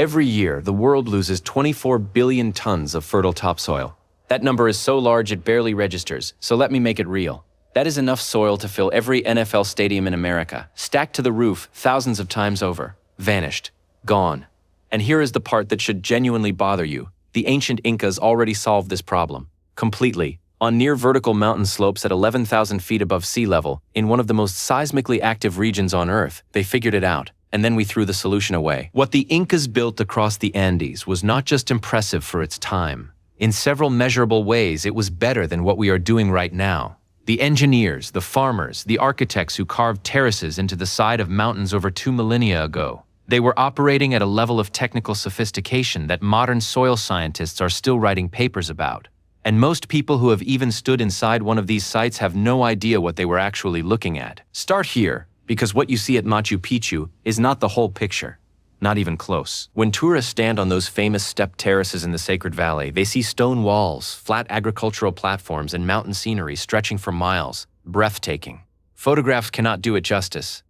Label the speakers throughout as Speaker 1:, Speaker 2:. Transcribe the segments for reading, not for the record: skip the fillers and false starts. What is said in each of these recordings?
Speaker 1: Every year, the world loses 24 billion tons of fertile topsoil. That number is so large it barely registers, so let me make it real. That is enough soil to fill every NFL stadium in America, stacked to the roof thousands of times over. Vanished. Gone. And here is the part that should genuinely bother you. The ancient Incas already solved this problem. Completely. On near vertical mountain slopes at 11,000 feet above sea level, in one of the most seismically active regions on Earth, they figured it out, and then we threw the solution away. What the Incas built across the Andes was not just impressive for its time. In several measurable ways, it was better than what we are doing right now. The engineers, the farmers, the architects who carved terraces into the side of mountains over 2 millennia ago, they were operating at a level of technical sophistication that modern soil scientists are still writing papers about. And most people who have even stood inside one of these sites have no idea what they were actually looking at. Start here, because what you see at Machu Picchu is not the whole picture. Not even close. When tourists stand on those famous stepped terraces in the Sacred Valley, they see stone walls, flat agricultural platforms, and mountain scenery stretching for miles. Breathtaking. Photographs cannot do it justice.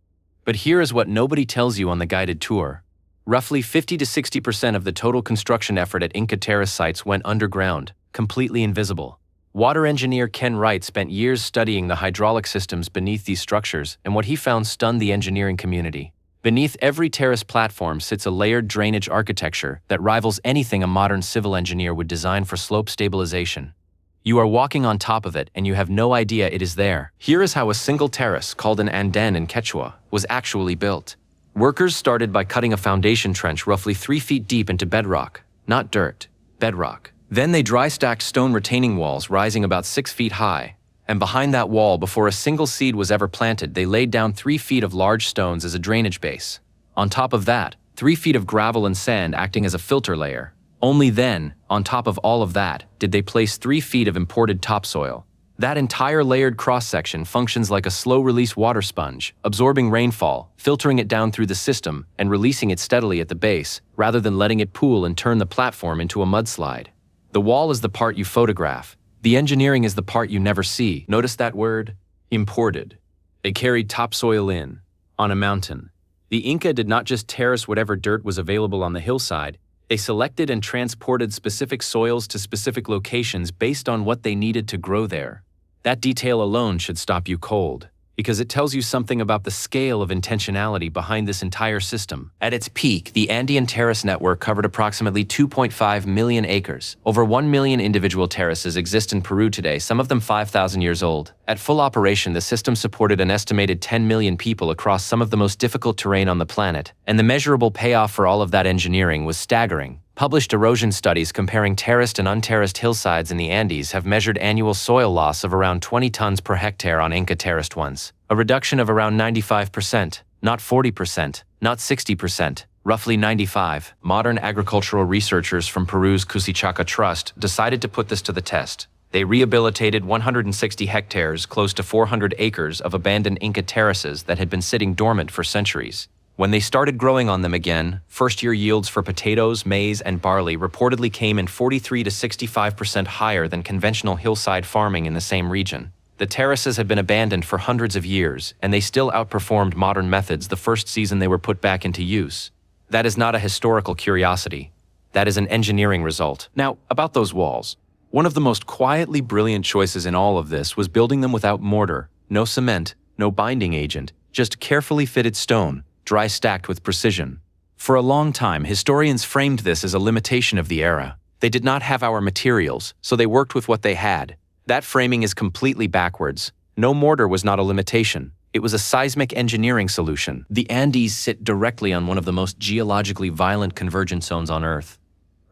Speaker 1: But here is what nobody tells you on the guided tour. Roughly 50 to 60% of the total construction effort at Inca Terrace sites went underground, completely invisible. Water engineer Ken Wright spent years studying the hydraulic systems beneath these structures, and what he found stunned the engineering community. Beneath every terrace platform sits a layered drainage architecture that rivals anything a modern civil engineer would design for slope stabilization. You are walking on top of it, and you have no idea it is there. Here is how a single terrace, called an andén in Quechua, was actually built. Workers started by cutting a foundation trench roughly 3 feet deep into bedrock, not dirt, bedrock. Then they dry-stacked stone retaining walls rising about 6 feet high, and behind that wall, before a single seed was ever planted, they laid down 3 feet of large stones as a drainage base. On top of that, 3 feet of gravel and sand acting as a filter layer. Only then, on top of all of that, did they place 3 feet of imported topsoil. That entire layered cross-section functions like a slow-release water sponge, absorbing rainfall, filtering it down through the system, and releasing it steadily at the base, rather than letting it pool and turn the platform into a mudslide. The wall is the part you photograph. The engineering is the part you never see. Notice that word? Imported. They carried topsoil in, on a mountain. The Inca did not just terrace whatever dirt was available on the hillside. They selected and transported specific soils to specific locations based on what they needed to grow there. That detail alone should stop you cold, because it tells you something about the scale of intentionality behind this entire system. At its peak, the Andean Terrace network covered approximately 2.5 million acres. Over 1 million individual terraces exist in Peru today, some of them 5,000 years old. At full operation, the system supported an estimated 10 million people across some of the most difficult terrain on the planet, and the measurable payoff for all of that engineering was staggering. Published erosion studies comparing terraced and unterraced hillsides in the Andes have measured annual soil loss of around 20 tons per hectare on Inca terraced ones, a reduction of around 95%, not 40%, not 60%, roughly 95%. Modern agricultural researchers from Peru's Cusichaca Trust decided to put this to the test. They rehabilitated 160 hectares, close to 400 acres of abandoned Inca terraces that had been sitting dormant for centuries. When they started growing on them again, first-year yields for potatoes, maize, and barley reportedly came in 43 to 65% higher than conventional hillside farming in the same region. The terraces had been abandoned for hundreds of years, and they still outperformed modern methods the first season they were put back into use. That is not a historical curiosity. That is an engineering result. Now, about those walls. One of the most quietly brilliant choices in all of this was building them without mortar, no cement, no binding agent, just carefully fitted stone, dry stacked with precision. For a long time, historians framed this as a limitation of the era. They did not have our materials, so they worked with what they had. That framing is completely backwards. No mortar was not a limitation. It was a seismic engineering solution. The Andes sit directly on one of the most geologically violent convergence zones on Earth.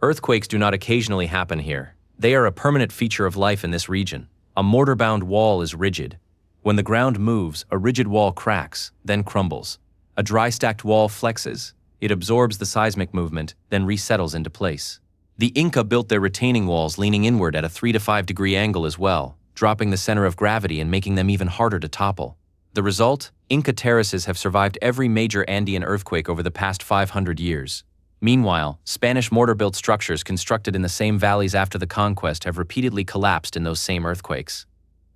Speaker 1: Earthquakes do not occasionally happen here. They are a permanent feature of life in this region. A mortar-bound wall is rigid. When the ground moves, a rigid wall cracks, then crumbles. A dry-stacked wall flexes. It absorbs the seismic movement, then resettles into place. The Inca built their retaining walls leaning inward at a 3 to 5 degree angle as well, dropping the center of gravity and making them even harder to topple. The result? Inca terraces have survived every major Andean earthquake over the past 500 years. Meanwhile, Spanish mortar-built structures constructed in the same valleys after the conquest have repeatedly collapsed in those same earthquakes.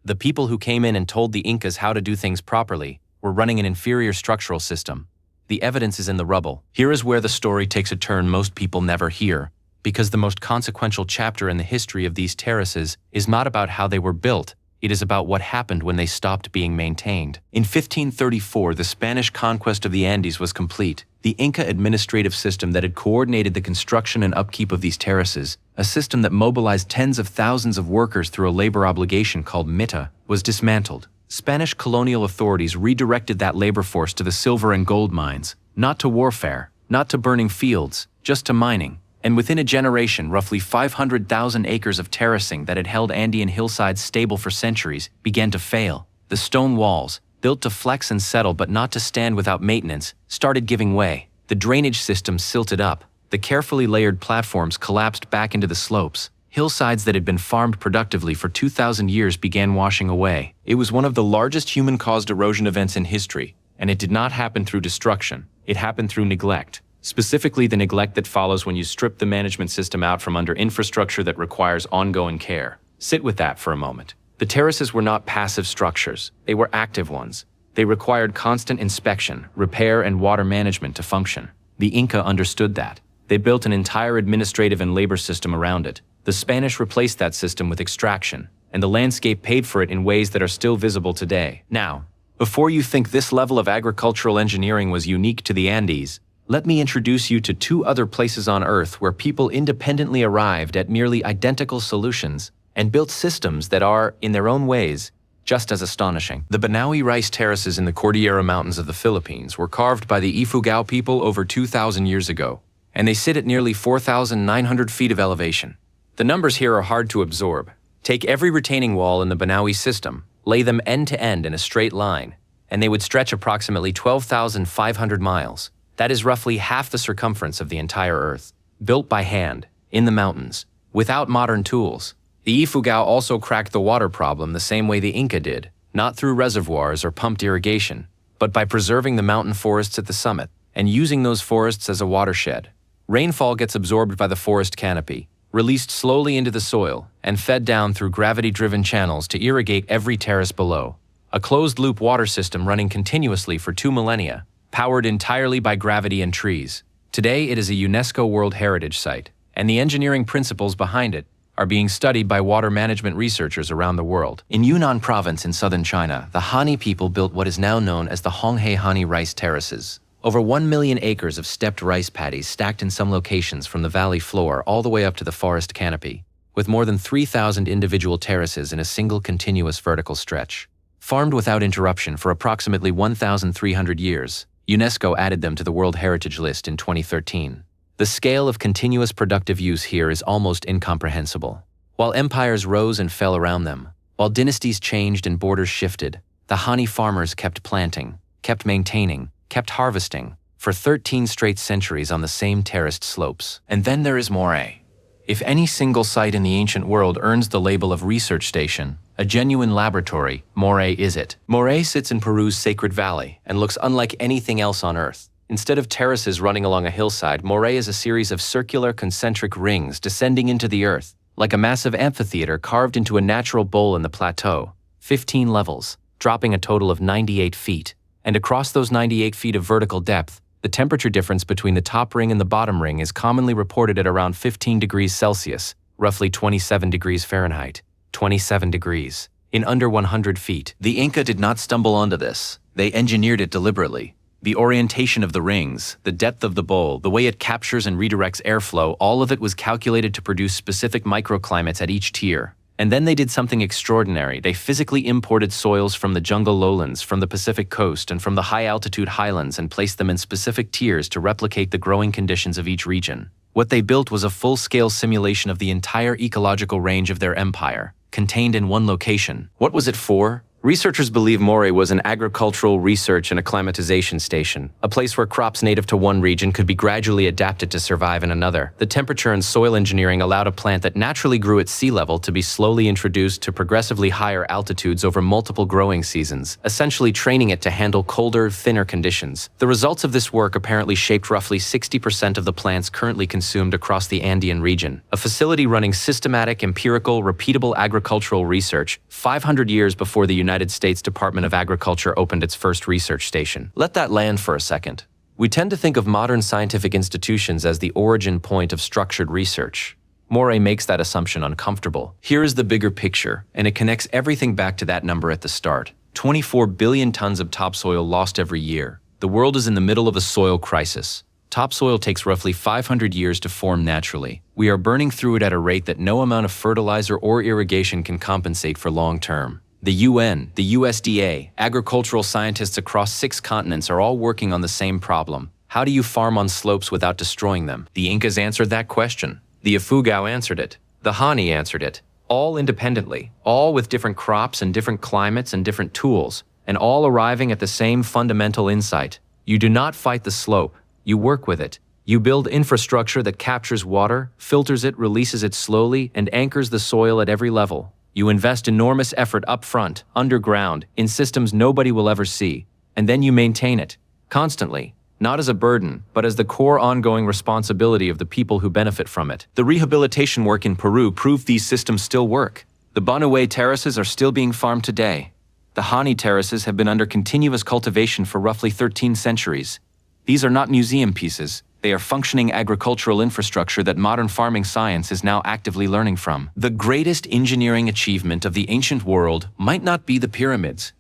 Speaker 1: The people who came in and told the Incas how to do things properly were running an inferior structural system. The evidence is in the rubble. Here is where the story takes a turn most people never hear, because the most consequential chapter in the history of these terraces is not about how they were built. It is about what happened when they stopped being maintained. In 1534, the Spanish conquest of the Andes was complete. The Inca administrative system that had coordinated the construction and upkeep of these terraces, a system that mobilized tens of thousands of workers through a labor obligation called mita, was dismantled. Spanish colonial authorities redirected that labor force to the silver and gold mines, not to warfare, not to burning fields, just to mining. And within a generation, roughly 500,000 acres of terracing that had held Andean hillsides stable for centuries began to fail. The stone walls, built to flex and settle but not to stand without maintenance, started giving way. The drainage system silted up. The carefully layered platforms collapsed back into the slopes. Hillsides that had been farmed productively for 2,000 years began washing away. It was one of the largest human-caused erosion events in history, and it did not happen through destruction. It happened through neglect. Specifically, the neglect that follows when you strip the management system out from under infrastructure that requires ongoing care. Sit with that for a moment. The terraces were not passive structures. They were active ones. They required constant inspection, repair, and water management to function. The Inca understood that. They built an entire administrative and labor system around it. The Spanish replaced that system with extraction, and the landscape paid for it in ways that are still visible today. Now, before you think this level of agricultural engineering was unique to the Andes, let me introduce you to two other places on Earth where people independently arrived at nearly identical solutions and built systems that are, in their own ways, just as astonishing. The Banaue rice terraces in the Cordillera Mountains of the Philippines were carved by the Ifugao people over 2,000 years ago, and they sit at nearly 4,900 feet of elevation. The numbers here are hard to absorb. Take every retaining wall in the Banaue system, lay them end to end in a straight line, and they would stretch approximately 12,500 miles. That is roughly half the circumference of the entire Earth. Built by hand, in the mountains, without modern tools. The Ifugao also cracked the water problem the same way the Inca did, not through reservoirs or pumped irrigation, but by preserving the mountain forests at the summit and using those forests as a watershed. Rainfall gets absorbed by the forest canopy, released slowly into the soil, and fed down through gravity-driven channels to irrigate every terrace below. A closed-loop water system running continuously for 2 millennia, powered entirely by gravity and trees. Today, it is a UNESCO World Heritage Site, and the engineering principles behind it are being studied by water management researchers around the world. In Yunnan province in southern China, the Han people built what is now known as the Honghe Han rice terraces. Over 1 million acres of stepped rice paddies stacked in some locations from the valley floor all the way up to the forest canopy, with more than 3,000 individual terraces in a single continuous vertical stretch. Farmed without interruption for approximately 1,300 years, UNESCO added them to the World Heritage List in 2013. The scale of continuous productive use here is almost incomprehensible. While empires rose and fell around them, while dynasties changed and borders shifted, the Han farmers kept planting, kept maintaining, kept harvesting for 13 straight centuries on the same terraced slopes. And then there is Moray. If any single site in the ancient world earns the label of research station, a genuine laboratory, Moray is it. Moray sits in Peru's Sacred Valley and looks unlike anything else on Earth. Instead of terraces running along a hillside, Moray is a series of circular concentric rings descending into the earth, like a massive amphitheater carved into a natural bowl in the plateau. 15 levels, dropping a total of 98 feet. And across those 98 feet of vertical depth, the temperature difference between the top ring and the bottom ring is commonly reported at around 15 degrees Celsius, roughly 27 degrees Fahrenheit, 27 degrees, in under 100 feet. The Inca did not stumble onto this. They engineered it deliberately. The orientation of the rings, the depth of the bowl, the way it captures and redirects airflow, all of it was calculated to produce specific microclimates at each tier. And then they did something extraordinary. They physically imported soils from the jungle lowlands, from the Pacific coast, and from the high-altitude highlands and placed them in specific tiers to replicate the growing conditions of each region. What they built was a full-scale simulation of the entire ecological range of their empire, contained in one location. What was it for? Researchers believe Moray was an agricultural research and acclimatization station, a place where crops native to one region could be gradually adapted to survive in another. The temperature and soil engineering allowed a plant that naturally grew at sea level to be slowly introduced to progressively higher altitudes over multiple growing seasons, essentially training it to handle colder, thinner conditions. The results of this work apparently shaped roughly 60% of the plants currently consumed across the Andean region, a facility running systematic, empirical, repeatable agricultural research 500 years before the United States Department of Agriculture opened its first research station. Let that land for a second. We tend to think of modern scientific institutions as the origin point of structured research. Moray makes that assumption uncomfortable. Here is the bigger picture, and it connects everything back to that number at the start. 24 billion tons of topsoil lost every year. The world is in the middle of a soil crisis. Topsoil takes roughly 500 years to form naturally. We are burning through it at a rate that no amount of fertilizer or irrigation can compensate for long term. The UN, the USDA, agricultural scientists across 6 continents are all working on the same problem. How do you farm on slopes without destroying them? The Incas answered that question. The Ifugao answered it. The Hani answered it. All independently, all with different crops and different climates and different tools, and all arriving at the same fundamental insight. You do not fight the slope. You work with it. You build infrastructure that captures water, filters it, releases it slowly, and anchors the soil at every level. You invest enormous effort up front, underground, in systems nobody will ever see, and then you maintain it, constantly, not as a burden, but as the core ongoing responsibility of the people who benefit from it. The rehabilitation work in Peru proved these systems still work. The Moray terraces are still being farmed today. The Hani terraces have been under continuous cultivation for roughly 13 centuries. These are not museum pieces. They are functioning agricultural infrastructure that modern farming science is now actively learning from. The greatest engineering achievement of the ancient world might not be the pyramids.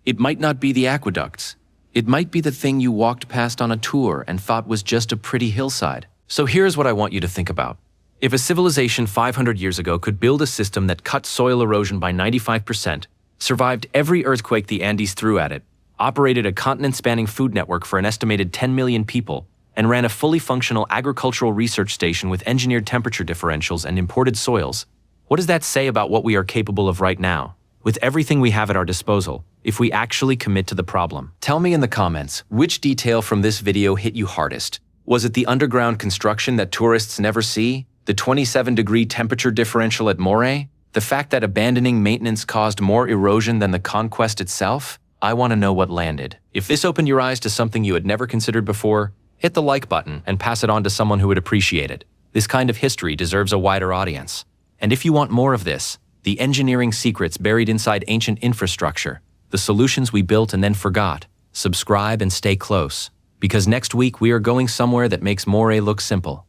Speaker 1: It might not be the aqueducts. It might be the thing you walked past on a tour and thought was just a pretty hillside. So here's what I want you to think about. If a civilization 500 years ago could build a system that cut soil erosion by 95%, survived every earthquake the Andes threw at it, operated a continent-spanning food network for an estimated 10 million people, and ran a fully functional agricultural research station with engineered temperature differentials and imported soils, what does that say about what we are capable of right now, with everything we have at our disposal, if we actually commit to the problem? Tell me in the comments, which detail from this video hit you hardest? Was it the underground construction that tourists never see? The 27-degree temperature differential at Moray? The fact that abandoning maintenance caused more erosion than the conquest itself? I want to know what landed. If this opened your eyes to something you had never considered before, hit the like button and pass it on to someone who would appreciate it. This kind of history deserves a wider audience. And if you want more of this, the engineering secrets buried inside ancient infrastructure, the solutions we built and then forgot, subscribe and stay close. Because next week we are going somewhere that makes Moray look simple.